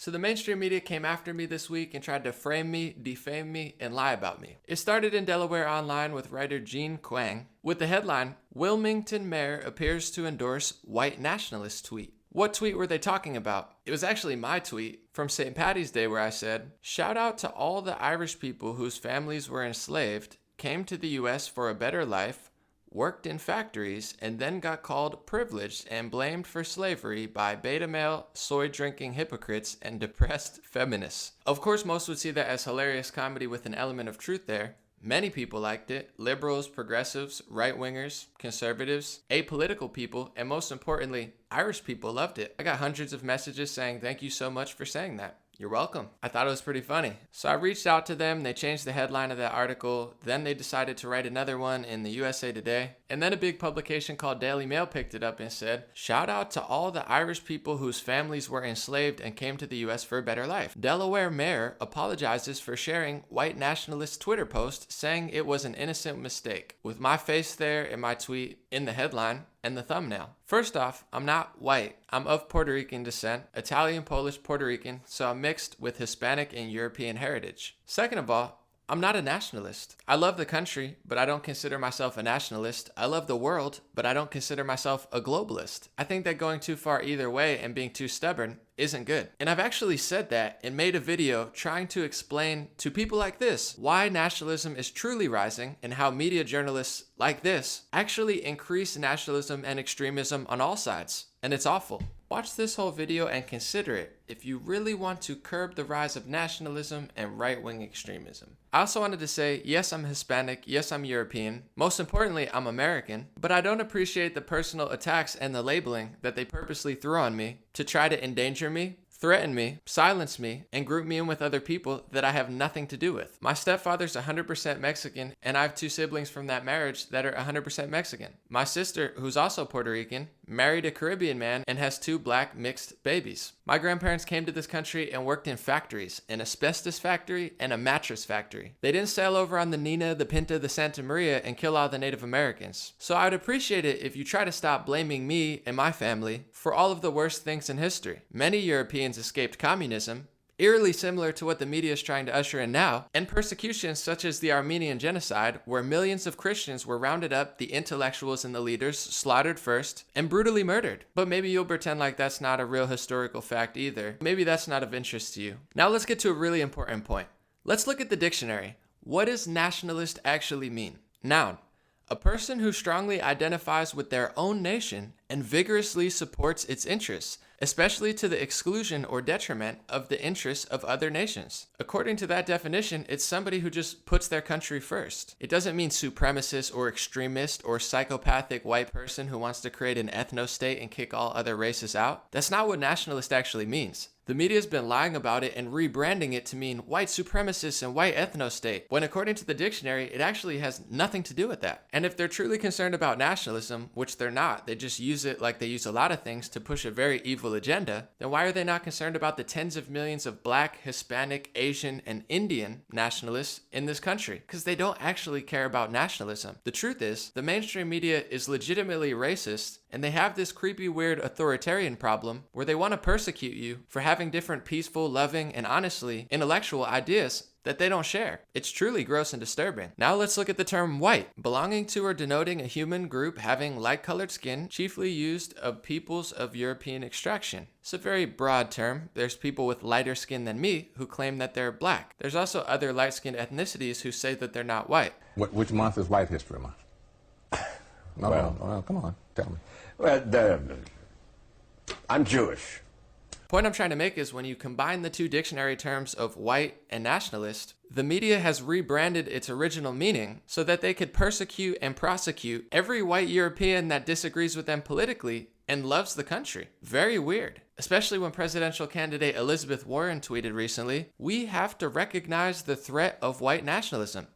So the mainstream media came after me this week and tried to frame me, defame me, and lie about me. It started in Delaware Online with writer Gene Kwang with the headline, Wilmington Mayor Appears to Endorse White Nationalist Tweet. What tweet were they talking about? It was actually my tweet from St. Paddy's Day where I said, shout out to all the Irish people whose families were enslaved, came to the US for a better life, worked in factories, and then got called privileged and blamed for slavery by beta male, soy-drinking hypocrites and depressed feminists. Of course, most would see that as hilarious comedy with an element of truth there. Many people liked it. Liberals, progressives, right-wingers, conservatives, apolitical people, and most importantly, Irish people loved it. I got hundreds of messages saying thank you so much for saying that. You're welcome. I thought it was pretty funny. So I reached out to them, they changed the headline of that article, then they decided to write another one in the USA Today, and then a big publication called Daily Mail picked it up and said, shout out to all the Irish people whose families were enslaved and came to the US for a better life. Delaware mayor apologizes for sharing white nationalist Twitter post saying it was an innocent mistake, with my face there in my tweet in the headline and the thumbnail. First off, I'm not white. I'm of Puerto Rican descent, Italian, Polish, Puerto Rican, so I'm mixed with Hispanic and European heritage. Second of all, I'm not a nationalist. I love the country, but I don't consider myself a nationalist. I love the world, but I don't consider myself a globalist. I think that going too far either way and being too stubborn isn't good. And I've actually said that and made a video trying to explain to people like this why nationalism is truly rising and how media journalists like this actually increase nationalism and extremism on all sides. And it's awful. Watch this whole video and consider it if you really want to curb the rise of nationalism and right-wing extremism. I also wanted to say, yes, I'm Hispanic, yes, I'm European, most importantly, I'm American, but I don't appreciate the personal attacks and the labeling that they purposely threw on me to try to endanger me, threaten me, silence me, and group me in with other people that I have nothing to do with. My stepfather's 100% Mexican, and I have two siblings from that marriage that are 100% Mexican. My sister, who's also Puerto Rican, married a Caribbean man and has two black mixed babies. My grandparents came to this country and worked in factories, an asbestos factory and a mattress factory. They didn't sail over on the Nina, the Pinta, the Santa Maria and kill all the Native Americans. So I would appreciate it if you try to stop blaming me and my family for all of the worst things in history. Many Europeans escaped communism, eerily similar to what the media is trying to usher in now, and persecutions such as the Armenian genocide, where millions of Christians were rounded up, the intellectuals and the leaders slaughtered first, and brutally murdered. But maybe you'll pretend like that's not a real historical fact either. Maybe that's not of interest to you. Now let's get to a really important point. Let's look at the dictionary. What does nationalist actually mean? Noun. A person who strongly identifies with their own nation and vigorously supports its interests, especially to the exclusion or detriment of the interests of other nations. According to that definition, it's somebody who just puts their country first. It doesn't mean supremacist or extremist or psychopathic white person who wants to create an ethno-state and kick all other races out. That's not what nationalist actually means. The media's been lying about it and rebranding it to mean white supremacist and white ethno-state, when according to the dictionary, it actually has nothing to do with that. And if they're truly concerned about nationalism, which they're not, they just use it like they use a lot of things to push a very evil agenda, then why are they not concerned about the tens of millions of black, Hispanic, Asian, and Indian nationalists in this country? Because they don't actually care about nationalism. The truth is, the mainstream media is legitimately racist, and they have this creepy, weird authoritarian problem where they want to persecute you for having different peaceful, loving, and honestly intellectual ideas that they don't share. It's truly gross and disturbing. Now let's look at the term white, belonging to or denoting a human group having light-colored skin, chiefly used of peoples of European extraction. It's a very broad term. There's people with lighter skin than me who claim that they're black. There's also other light-skinned ethnicities who say that they're not white. Which month is White History Month? Well, come on, tell me. Well, I'm Jewish. Point I'm trying to make is when you combine the two dictionary terms of white and nationalist, the media has rebranded its original meaning so that they could persecute and prosecute every white European that disagrees with them politically and loves the country. Very weird. Especially when presidential candidate Elizabeth Warren tweeted recently, "We have to recognize the threat of white nationalism.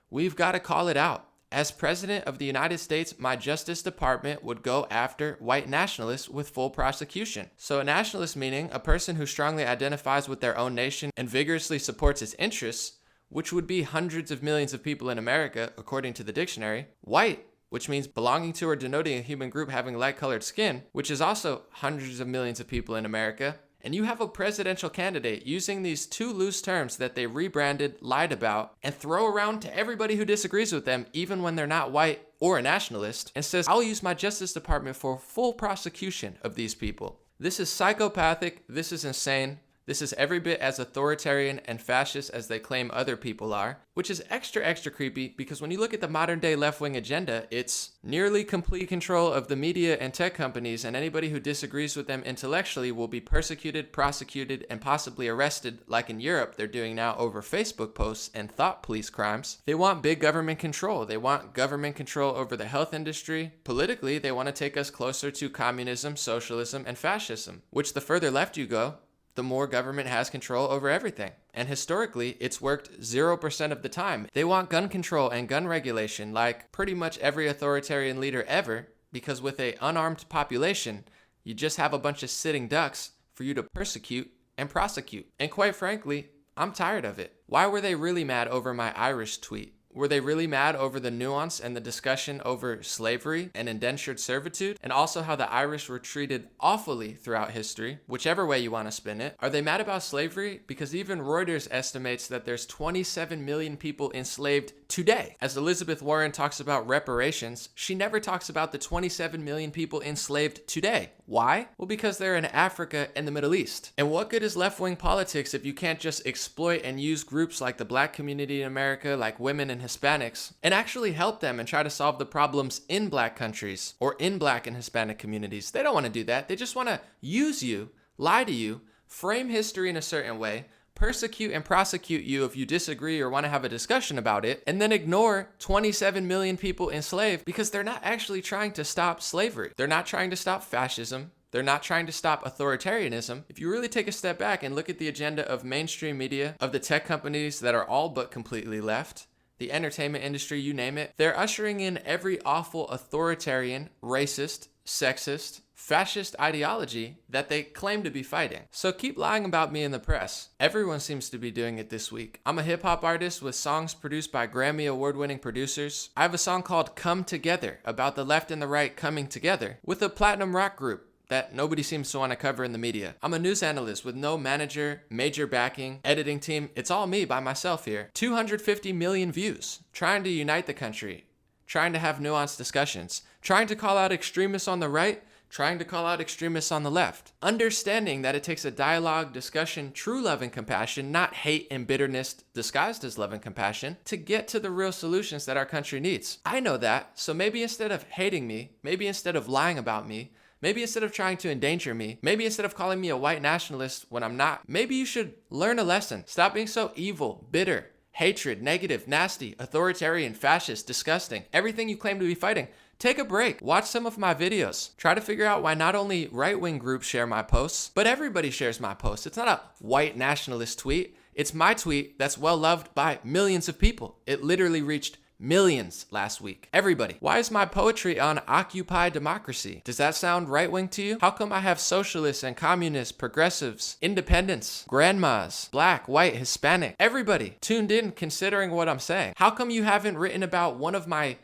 We've got to call it out. As President of the United States, my Justice Department would go after white nationalists with full prosecution." So a nationalist meaning a person who strongly identifies with their own nation and vigorously supports its interests, which would be hundreds of millions of people in America, according to the dictionary. White, which means belonging to or denoting a human group having light-colored skin, which is also hundreds of millions of people in America. And you have a presidential candidate using these two loose terms that they rebranded, lied about, and throw around to everybody who disagrees with them, even when they're not white or a nationalist, and says, I'll use my Justice Department for full prosecution of these people. This is psychopathic. This is insane. This is every bit as authoritarian and fascist as they claim other people are, which is extra creepy because when you look at the modern day left-wing agenda, it's nearly complete control of the media and tech companies, and anybody who disagrees with them intellectually will be persecuted, prosecuted, and possibly arrested, like in Europe they're doing now over Facebook posts and thought police crimes. They want big government control. They want government control over the health industry. Politically, they want to take us closer to communism, socialism, and fascism, which the further left you go, the more government has control over everything. And historically, it's worked 0% of the time. They want gun control and gun regulation like pretty much every authoritarian leader ever, because with an unarmed population, you just have a bunch of sitting ducks for you to persecute and prosecute. And quite frankly, I'm tired of it. Why were they really mad over my Irish tweet? Were they really mad over the nuance and the discussion over slavery and indentured servitude, and also how the Irish were treated awfully throughout history, whichever way you want to spin it? Are they mad about slavery? Because even Reuters estimates that there's 27 million people enslaved today. As Elizabeth Warren talks about reparations, she never talks about the 27 million people enslaved today. Why? Well, because they're in Africa and the Middle East. And what good is left-wing politics if you can't just exploit and use groups like the black community in America, like women and Hispanics, and actually help them and try to solve the problems in black countries or in black and Hispanic communities? They don't want to do that. They just want to use you, lie to you, frame history in a certain way, persecute and prosecute you if you disagree or want to have a discussion about it, and then ignore 27 million people enslaved because they're not actually trying to stop slavery. They're not trying to stop fascism. They're not trying to stop authoritarianism. If you really take a step back and look at the agenda of mainstream media, of the tech companies that are all but completely left, the entertainment industry, you name it, they're ushering in every awful authoritarian, racist, sexist, fascist ideology that they claim to be fighting. So keep lying about me in the press. Everyone seems to be doing it this week. I'm a hip-hop artist with songs produced by Grammy award-winning producers. I have a song called Come Together about the left and the right coming together with a platinum rock group that nobody seems to want to cover in the media. I'm a news analyst with no manager, major backing, editing team. It's all me by myself here. 250 million views. Trying to unite the country. Trying to have nuanced discussions. Trying to call out extremists on the right. Trying to call out extremists on the left. Understanding that it takes a dialogue, discussion, true love and compassion, not hate and bitterness disguised as love and compassion, to get to the real solutions that our country needs. I know that, so maybe instead of hating me, maybe instead of lying about me, maybe instead of trying to endanger me, maybe instead of calling me a white nationalist when I'm not, maybe you should learn a lesson. Stop being so evil, bitter, hatred, negative, nasty, authoritarian, fascist, disgusting, everything you claim to be fighting. Take a break. Watch some of my videos. Try to figure out why not only right-wing groups share my posts, but everybody shares my posts. It's not a white nationalist tweet. It's my tweet that's well loved by millions of people. It literally reached millions last week. Everybody. Why is my poetry on Occupy democracy? Does that sound right-wing to you? How come I have socialists and communists, progressives, independents, grandmas, black, white, Hispanic, everybody tuned in considering what I'm saying? How come you haven't written about one of my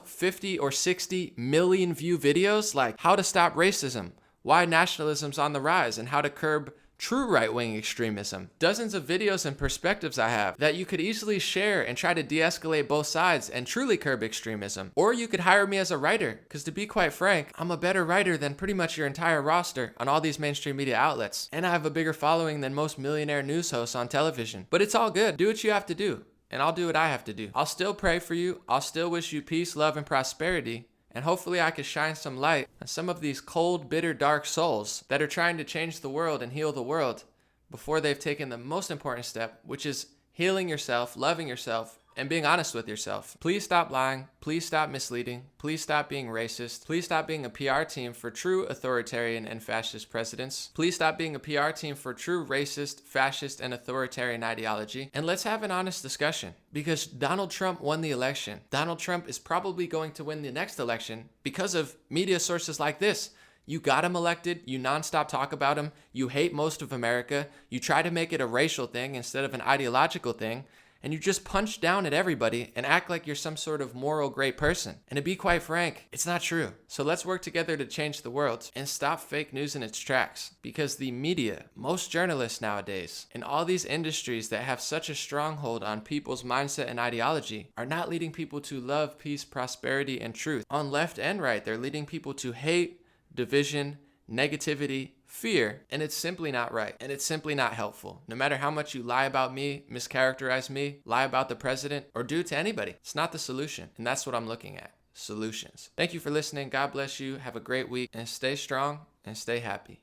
50 or 60 million view videos like how to stop racism, why nationalism's on the rise, and how to curb true right-wing extremism? Dozens of videos and perspectives I have that you could easily share and try to de-escalate both sides and truly curb extremism. Or you could hire me as a writer, because to be quite frank, I'm a better writer than pretty much your entire roster on all these mainstream media outlets. And I have a bigger following than most millionaire news hosts on television. But it's all good. Do what you have to do, and I'll do what I have to do. I'll still pray for you. I'll still wish you peace, love, and prosperity. And hopefully I can shine some light on some of these cold, bitter, dark souls that are trying to change the world and heal the world before they've taken the most important step, which is healing yourself, loving yourself, and being honest with yourself. Please stop lying. Please stop misleading. Please stop being racist. Please stop being a PR team for true authoritarian and fascist presidents. Please stop being a PR team for true racist, fascist, and authoritarian ideology. And let's have an honest discussion, because Donald Trump won the election. Donald Trump is probably going to win the next election because of media sources like this. You got him elected, you nonstop talk about him, you hate most of America, you try to make it a racial thing instead of an ideological thing, and you just punch down at everybody and act like you're some sort of moral great person. And to be quite frank, it's not true. So let's work together to change the world and stop fake news in its tracks. Because the media, most journalists nowadays, and all these industries that have such a stronghold on people's mindset and ideology are not leading people to love, peace, prosperity, and truth. On left and right, they're leading people to hate, division, negativity, fear, and it's simply not right, and it's simply not helpful. No matter how much you lie about me, mischaracterize me, lie about the president, or do to anybody, it's not the solution, and that's what I'm looking at. Solutions. Thank you for listening. God bless you. Have a great week, and stay strong and stay happy.